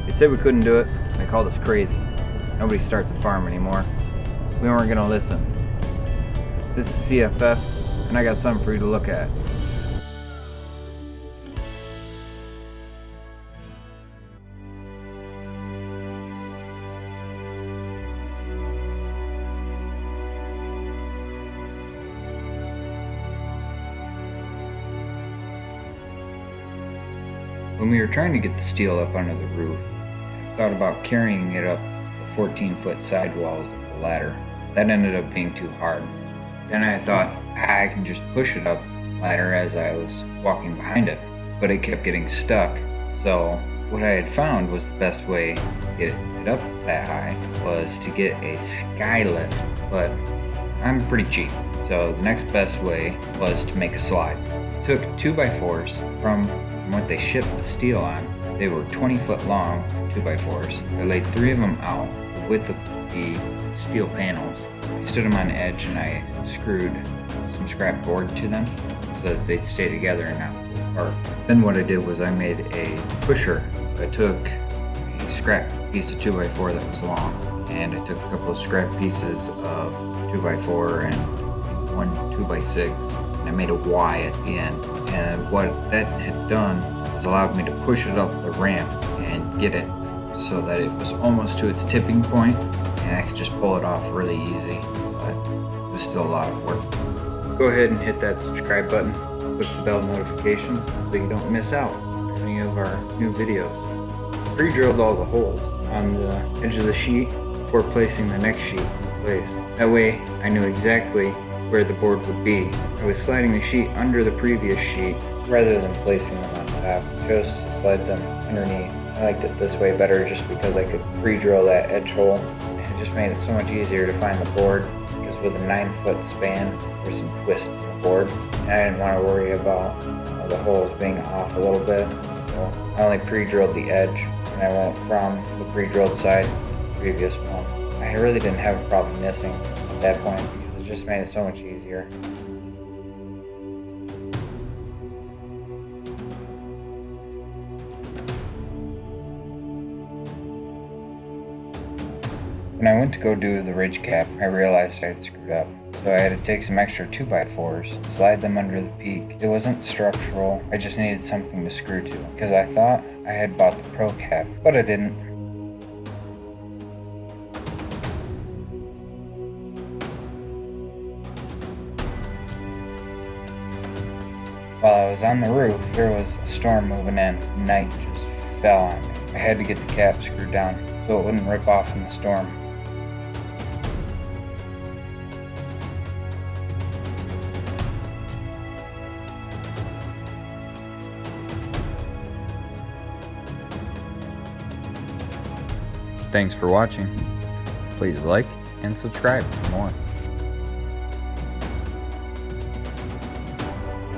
They said we couldn't do it. They called us crazy. Nobody starts a farm anymore. We weren't gonna listen. This is CFF, and I got something for you to look at. When we were trying to get the steel up under the roof, I thought about carrying it up the 14-foot sidewalls of the ladder. That ended up being too hard. Then I thought I can just push it up the ladder as I was walking behind it, but it kept getting stuck. So what I had found was the best way to get it up that high was to get a sky lift, but I'm pretty cheap. So the next best way was to make a slide. I took 2x4s from what they shipped the steel on. They were 20-foot long 2x4s. I laid 3 of them out the width of the steel panels. I stood them on the edge and I screwed some scrap board to them so that they'd stay together and not pull apart. Then what I did was I made a pusher. So I took a scrap piece of 2x4 that was long, and I took a couple of scrap pieces of 2x4 and one 2x6, and I made a Y at the end. And what that had done was allowed me to push it up the ramp and get it so that it was almost to its tipping point, and I could just pull it off really easy, but it was still a lot of work. Go ahead and hit that subscribe button, click the bell notification so you don't miss out on any of our new videos. Pre-drilled all the holes on the edge of the sheet before placing the next sheet in place. That way I knew exactly where the board would be. I was sliding the sheet under the previous sheet rather than placing them on top. I chose to slide them underneath. I liked it this way better just because I could pre-drill that edge hole. It just made it so much easier to find the board, because with a 9-foot span there's some twist in the board, and I didn't want to worry about the holes being off a little bit. So I only pre-drilled the edge, and I went from the pre-drilled side to the previous one. I really didn't have a problem missing at that point, because it just made it so much easier. When I went to go do the ridge cap, I realized I had screwed up. So I had to take some extra 2x4s, slide them under the peak. It wasn't structural, I just needed something to screw to, because I thought I had bought the pro cap, but I didn't. While I was on the roof, there was a storm moving in. Night just fell on me. I had to get the cap screwed down so it wouldn't rip off in the storm. Thanks for watching. Please like and subscribe for more.